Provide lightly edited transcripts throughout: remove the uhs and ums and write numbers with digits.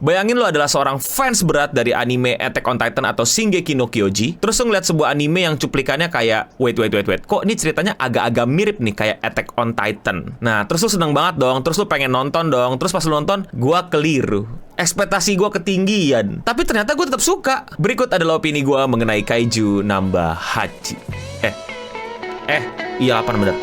Bayangin lo adalah seorang fans berat dari anime Attack on Titan atau Shingeki no Kyoji, terus lo ngeliat sebuah anime yang cuplikannya kayak, wait, kok ini ceritanya agak-agak mirip nih kayak Attack on Titan. Nah, terus lo seneng banget dong, terus lo pengen nonton dong, terus pas lo nonton, gua keliru. Ekspektasi gue ketinggian, tapi ternyata gue tetap suka. Berikut adalah opini gue mengenai Kaiju Namba Hachi. Iya 8 bener.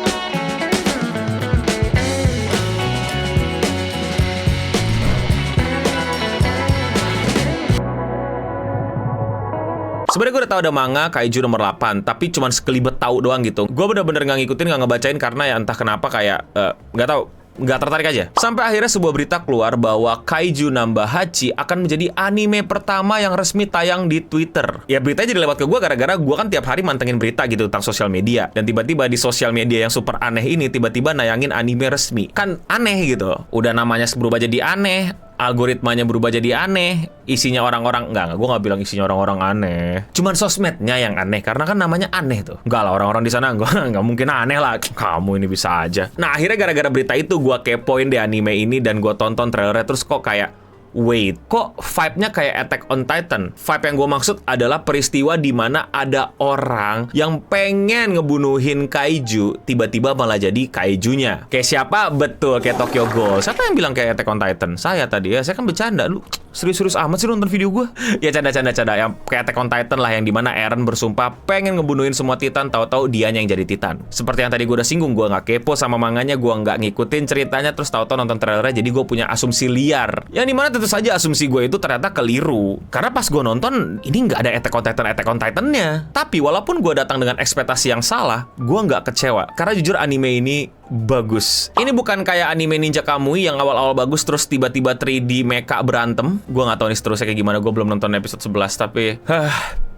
Sebenarnya gue udah tahu ada manga Kaiju nomor 8, tapi cuman sekelibet tahu doang gitu. Gue bener-bener nggak ngikutin, nggak ngebacain karena ya entah kenapa kayak nggak tahu. Nggak tertarik aja. Sampai akhirnya sebuah berita keluar bahwa Kaiju Namba Hachi akan menjadi anime pertama yang resmi tayang di Twitter. Ya beritanya jadi lewat ke gue gara-gara gue kan tiap hari mantengin berita gitu tentang sosial media. Dan tiba-tiba di sosial media yang super aneh ini tiba-tiba nayangin anime resmi. Kan aneh gitu. Udah namanya berubah jadi aneh, algoritmanya berubah jadi aneh, isinya orang-orang, gue nggak bilang isinya orang-orang aneh, cuman sosmednya yang aneh, karena kan namanya aneh tuh. Enggak lah, orang-orang di sana nggak mungkin aneh lah, kamu ini bisa aja. Nah akhirnya gara-gara berita itu gue kepoin deh anime ini dan gue tonton trailernya, terus kok kayak, wait, kok vibe-nya kayak Attack on Titan? Vibe yang gue maksud adalah peristiwa di mana ada orang yang pengen ngebunuhin kaiju, tiba-tiba malah jadi kaijunya. Kayak siapa? Betul, kayak Tokyo Ghoul. Siapa yang bilang kayak Attack on Titan? Saya tadi ya, saya kan bercanda. Lu serius-serius amat sih nonton video gue? Ya canda-canda. Yang kayak Attack on Titan lah, yang dimana Eren bersumpah pengen ngebunuhin semua Titan, tahu-tahu dianya yang jadi Titan. Seperti yang tadi gue udah singgung, gue nggak kepo sama manganya, gue nggak ngikutin ceritanya, terus tahu-tahu nonton trailernya, jadi gue punya asumsi liar. Yang dimana tentu saja asumsi gue itu ternyata keliru. Karena pas gue nonton, ini nggak ada Attack on Titan-nya. Tapi walaupun gue datang dengan ekspektasi yang salah, gue nggak kecewa. Karena jujur anime ini bagus. Ini bukan kayak anime Ninja Kamui yang awal-awal bagus terus tiba-tiba 3D mecha berantem. Gue nggak tahu nih seterusnya kayak gimana. Gue belum nonton episode 11 tapi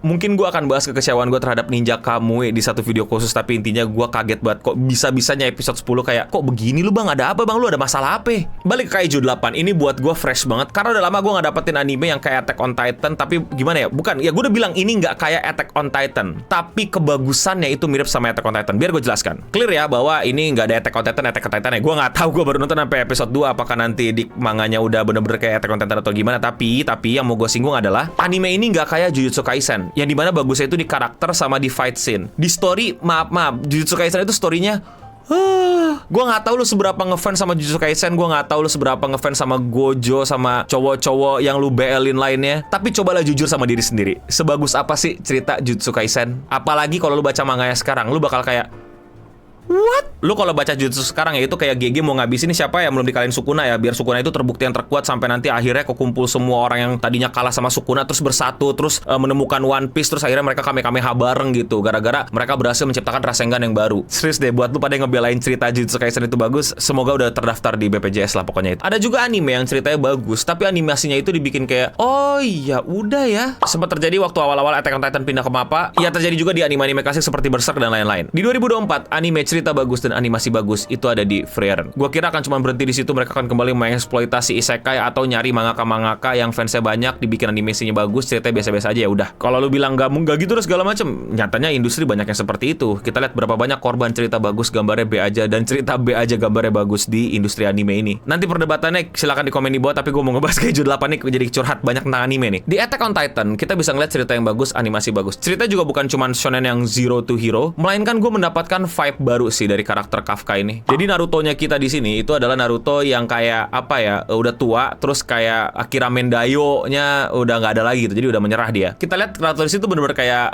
mungkin gue akan bahas kekecewaan gue terhadap Ninja Kamui di satu video khusus. Tapi intinya gue kaget banget kok bisa-bisanya episode 10 kayak, kok begini lu bang, ada apa bang, lu ada masalah apa? Balik ke Kaiju 8, ini buat gue fresh banget karena udah lama gue gak dapetin anime yang kayak Attack on Titan. Tapi gimana ya, bukan, ya gue udah bilang ini gak kayak Attack on Titan, tapi kebagusannya itu mirip sama Attack on Titan. Biar gue jelaskan, clear ya bahwa ini gak ada Attack on Titan ya. Gue gak tahu, gue baru nonton sampai episode 2, apakah nanti di manganya udah bener-bener kayak Attack on Titan atau gimana. Tapi yang mau gue singgung adalah anime ini gak kayak Jujutsu Kaisen, yang dimana bagusnya itu di karakter sama di fight scene. Di story, maaf, Jujutsu Kaisen itu storynya gue nggak tahu lu seberapa ngefans sama Jujutsu Kaisen, gue nggak tahu lu seberapa ngefans sama Gojo, sama cowok-cowok yang lu BL-in lainnya. Tapi cobalah jujur sama diri sendiri, sebagus apa sih cerita Jujutsu Kaisen? Apalagi kalau lu baca manganya sekarang, lu bakal kayak, what? Lu kalau baca Jujutsu sekarang ya itu kayak GG mau ngabisin siapa yang belum dikalahin Sukuna ya, biar Sukuna itu terbukti yang terkuat sampai nanti akhirnya kekumpul semua orang yang tadinya kalah sama Sukuna terus bersatu, terus menemukan One Piece, terus akhirnya mereka Kamehameha bareng gitu gara-gara mereka berhasil menciptakan Rasengan yang baru. Serius deh, buat lu pada yang ngebelain cerita Jujutsu Kaisen itu bagus, semoga udah terdaftar di BPJS lah pokoknya itu. Ada juga anime yang ceritanya bagus tapi animasinya itu dibikin kayak, oh iya udah ya. Sempat terjadi waktu awal-awal Attack on Titan pindah ke MAPPA. Ya terjadi juga di anime-anime klasik seperti Berserk dan lain-lain. Di 2024 anime cerita bagus dan animasi bagus itu ada di Frieren. Gua kira akan cuma berhenti di situ, mereka akan kembali mengeksploitasi isekai atau nyari mangaka yang fansnya banyak, dibikin animasinya bagus, ceritanya biasa-biasa aja ya udah. Kalau lu bilang nggak gitu terus segala macem, nyatanya industri banyak yang seperti itu. Kita lihat berapa banyak korban cerita bagus gambarnya B aja dan cerita B aja gambarnya bagus di industri anime ini. Nanti perdebatannya silakan di komen di bawah, tapi gue mau ngebahas Kaiju 8 nih jadi curhat banyak tentang anime nih. Di Attack on Titan kita bisa ngeliat cerita yang bagus, animasi bagus. Cerita juga bukan cuma shonen yang zero to hero, melainkan gue mendapatkan vibe baru sih dari karakter Kafka ini. Jadi Naruto-nya kita di sini itu adalah Naruto yang kayak apa ya, udah tua, terus kayak Akira Mendayo-nya udah nggak ada lagi gitu, jadi udah menyerah dia. Kita lihat Naruto di situ benar-benar kayak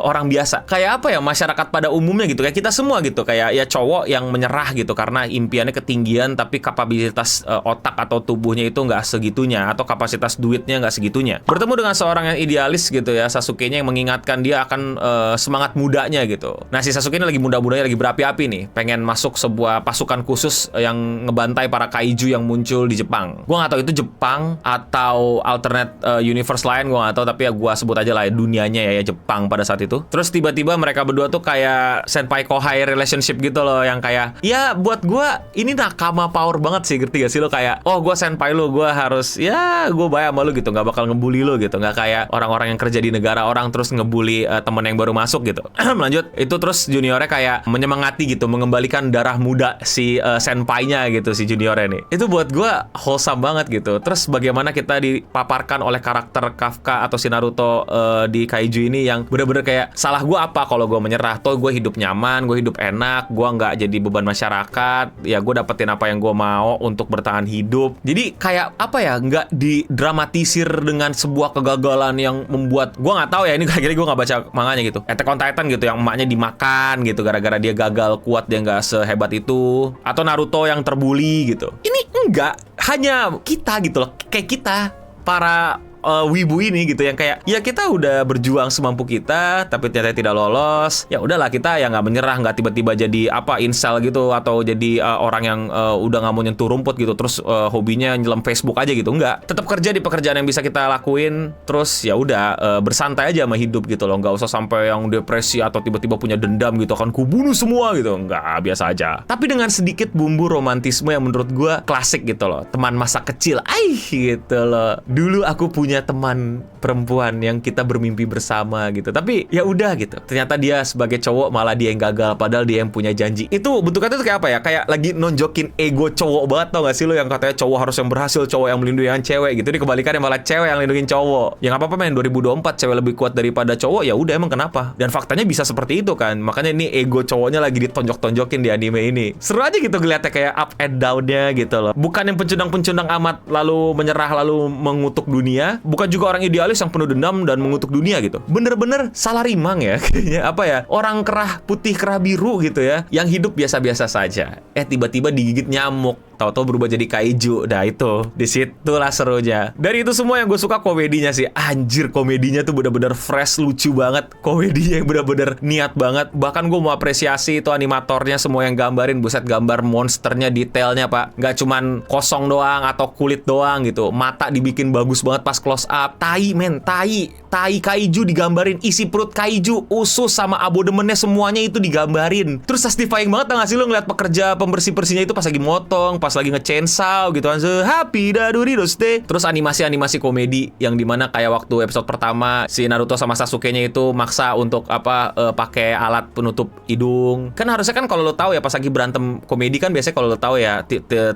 orang biasa, kayak apa ya, masyarakat pada umumnya gitu, kayak kita semua gitu, kayak ya cowok yang menyerah gitu karena impiannya ketinggian tapi kapabilitas otak atau tubuhnya itu nggak segitunya, atau kapasitas duitnya nggak segitunya. Bertemu dengan seorang yang idealis gitu ya, Sasuke-nya yang mengingatkan dia akan semangat mudanya gitu. Nah si Sasuke ini lagi muda-mudanya, lagi berapi-api nih, pengen masuk sebuah pasukan khusus yang ngebantai para kaiju yang muncul di Jepang. Gua nggak tahu itu Jepang atau alternate universe lain, gua nggak tahu, tapi ya gua sebut aja lah ya, dunianya ya Jepang pada saat itu. Terus tiba-tiba mereka berdua tuh kayak senpai kohai relationship gitu loh, yang kayak ya buat gua ini nakama power banget sih, ngerti gak sih lo, kayak oh gua senpai lo, gua harus ya gua bayar sama lo gitu, nggak bakal ngebully lo gitu, nggak kayak orang-orang yang kerja di negara orang terus ngebully temen yang baru masuk gitu. Lanjut itu, terus juniornya kayak menyemangati gitu, mengembalikan darah muda si senpai-nya gitu, si juniornya nih. Itu buat gue wholesome banget gitu. Terus bagaimana kita dipaparkan oleh karakter Kafka atau si Naruto di Kaiju ini yang bener-bener kayak, salah gue apa kalau gue menyerah? Toh gue hidup nyaman, gue hidup enak, gue nggak jadi beban masyarakat, ya gue dapetin apa yang gue mau untuk bertahan hidup. Jadi kayak apa ya, nggak didramatisir dengan sebuah kegagalan yang membuat, gue nggak tahu ya, ini kayaknya gue nggak baca manganya gitu, Attack on Titan gitu, yang emaknya dimakan gitu gara-gara dia gagal kuat, dia nggak sehebat itu, atau Naruto yang terbuli gitu. Ini enggak, hanya kita gitu loh, kayak kita para wibu ini gitu, yang kayak ya kita udah berjuang semampu kita tapi ternyata tidak lolos. Ya udahlah, kita ya nggak menyerah, nggak tiba-tiba jadi apa incel gitu, atau jadi orang yang udah nggak mau nyentuh rumput gitu, terus hobinya nyelam Facebook aja gitu. Nggak, tetap kerja di pekerjaan yang bisa kita lakuin, terus ya udah bersantai aja sama hidup gitu loh. Nggak usah sampai yang depresi atau tiba-tiba punya dendam gitu, akan kubunuh semua gitu. Nggak, biasa aja, tapi dengan sedikit bumbu romantisme yang menurut gue klasik gitu loh. Teman masa kecil, gitu loh. Dulu aku punya teman perempuan yang kita bermimpi bersama gitu, tapi ya udah gitu, ternyata dia sebagai cowok malah dia yang gagal, padahal dia yang punya janji. Itu bentuknya tuh kayak apa ya, kayak lagi nonjokin ego cowok banget, tau gak sih lo, yang katanya cowok harus yang berhasil, cowok yang melindungi yang cewek gitu. Ini kebalikannya, malah cewek yang lindungin cowok. Yang apa-apa main 2024 cewek lebih kuat daripada cowok, ya udah, emang kenapa? Dan faktanya bisa seperti itu kan, makanya ini ego cowoknya lagi ditonjok-tonjokin di anime ini. Seru aja gitu ngeliatnya, kayak up and down-nya gitu loh. Bukan yang pencundang-pencundang amat lalu menyerah lalu mengutuk dunia, bukan juga orang idealis yang penuh dendam dan mengutuk dunia gitu. Bener-bener salah rimang ya kayaknya, apa ya, orang kerah putih kerah biru gitu ya, yang hidup biasa-biasa saja, tiba-tiba digigit nyamuk, tahu-tahu berubah jadi kaiju. Nah itu, disitulah serunya. Dari itu semua yang gue suka komedinya sih. Anjir, komedinya tuh bener-bener fresh, lucu banget. Komedinya yang bener-bener niat banget. Bahkan gue mau apresiasi itu animatornya, semua yang gambarin, buset, gambar monsternya, detailnya pak, nggak cuman kosong doang atau kulit doang gitu, mata dibikin bagus banget pas close up. Tai men, tai kaiju digambarin, isi perut kaiju, usus sama abodemennya semuanya itu digambarin. Terus satisfying banget, tau gak sih lo ngeliat pekerja pembersih-bersihnya itu pas lagi motong, pas lagi nge-chainsaw gitu kan, happy daduri doste. Terus animasi komedi yang dimana kayak waktu episode pertama si Naruto sama Sasuke-nya itu maksa untuk pakai alat penutup hidung. Kan harusnya kan kalau lo tahu ya, pas lagi berantem komedi kan biasanya kalau lo tahu ya,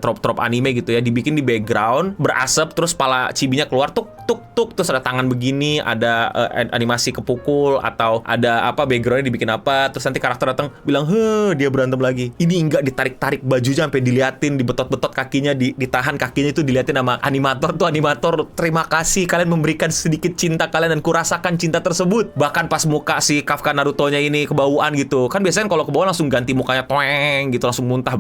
trop-trop anime gitu ya, dibikin di background berasap, terus pala cibinya keluar tuk, terus ada tangan begini, ada animasi kepukul, atau ada apa backgroundnya dibikin apa, terus nanti karakter datang bilang dia berantem lagi. Ini enggak, ditarik-tarik bajunya sampai diliatin, dibetot-betot kakinya, ditahan kakinya, itu diliatin sama animator. Tuh animator, terima kasih kalian memberikan sedikit cinta kalian dan kurasakan cinta tersebut. Bahkan pas muka si Kafka Naruto-nya ini kebauan gitu kan, biasanya kalau kebauan langsung ganti mukanya toeng gitu, langsung muntah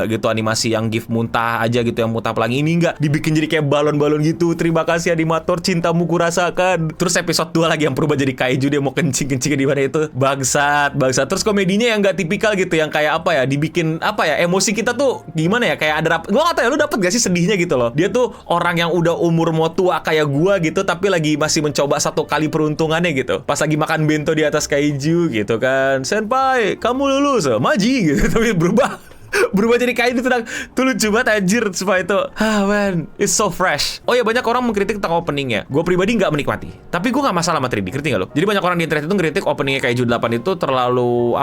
gitu, animasi yang gif muntah aja gitu, yang muntah pelangi. Ini enggak, dibikin jadi kayak balon-balon gitu. Terima kasih animator, cintamu kurasakan. Terus episode 2 lagi yang berubah jadi kaiju, dia mau kencing-kencing di mana itu, bangsat. Terus komedinya yang nggak tipikal gitu, yang kayak apa ya, dibikin apa ya, emosi kita tuh gimana ya, kayak ada gua nggak tahu ya, lu dapet gak sih sedihnya gitu loh. Dia tuh orang yang udah umur mau tua kayak gua gitu, tapi lagi masih mencoba satu kali peruntungannya gitu. Pas lagi makan bento di atas kaiju gitu kan, senpai kamu lulus maji gitu, tapi berubah jadi kain itu lucu banget anjir. Supaya itu man, it's so fresh. Oh ya, banyak orang mengkritik tentang openingnya. Gue pribadi nggak menikmati, tapi gue nggak masalah sama 3D, ngerti nggak lo? Jadi banyak orang di internet itu ngeritik openingnya Kaiju 8 itu terlalu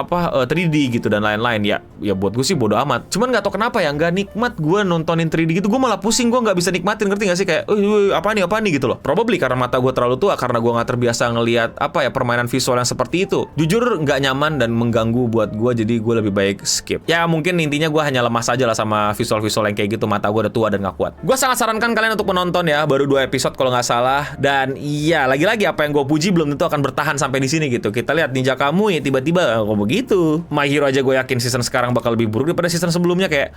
3D gitu dan lain-lain. Ya buat gue sih bodo amat. Cuman nggak tau kenapa ya, nggak nikmat gue nontonin 3D gitu. Gue malah pusing, gue nggak bisa nikmatin, ngerti nggak sih? Kayak apa nih gitu loh. Probably karena mata gue terlalu tua, karena gue nggak terbiasa ngelihat permainan visual yang seperti itu. Jujur nggak nyaman dan mengganggu buat gue, jadi gue lebih baik skip. Ya mungkin intinya gue hanya lemas aja lah sama visual-visual yang kayak gitu. Mata gue udah tua dan gak kuat. Gue sangat sarankan kalian untuk menonton ya. Baru 2 episode kalau nggak salah. Dan iya, lagi-lagi apa yang gue puji belum tentu akan bertahan sampai di sini gitu. Kita lihat Ninja Kamui ya, tiba-tiba kok begitu. My Hero aja gue yakin season sekarang bakal lebih buruk daripada season sebelumnya. Kayak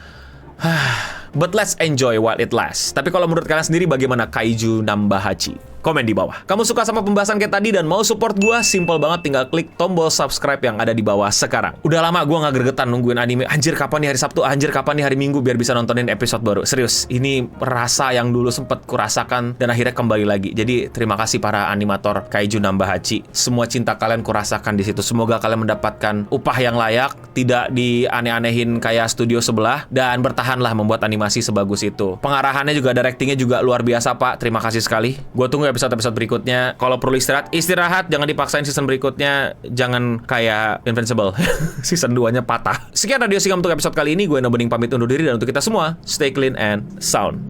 but let's enjoy while it lasts. Tapi kalau menurut kalian sendiri bagaimana Kaiju Nambahachi? Komen di bawah. Kamu suka sama pembahasan kayak tadi dan mau support gua? Simple banget, tinggal klik tombol subscribe yang ada di bawah sekarang. Udah lama gua nggak gregetan nungguin anime. Anjir, kapan nih hari Sabtu? Anjir, kapan nih hari Minggu? Biar bisa nontonin episode baru. Serius, ini rasa yang dulu sempet kurasakan dan akhirnya kembali lagi. Jadi terima kasih para animator Kaiju Nambahachi. Semua cinta kalian kurasakan di situ. Semoga kalian mendapatkan upah yang layak, tidak dianeh-anehin kayak studio sebelah, dan bertahanlah membuat animasi sebagus itu. Pengarahannya juga, directingnya juga luar biasa, Pak. Terima kasih sekali. Gua tunggu episode-episode berikutnya. Kalau perlu istirahat, jangan dipaksain season berikutnya. Jangan kayak Invincible season 2-nya patah. Sekian Radio Singa untuk episode kali ini. Gue Nobening pamit undur diri, dan untuk kita semua, stay clean and sound.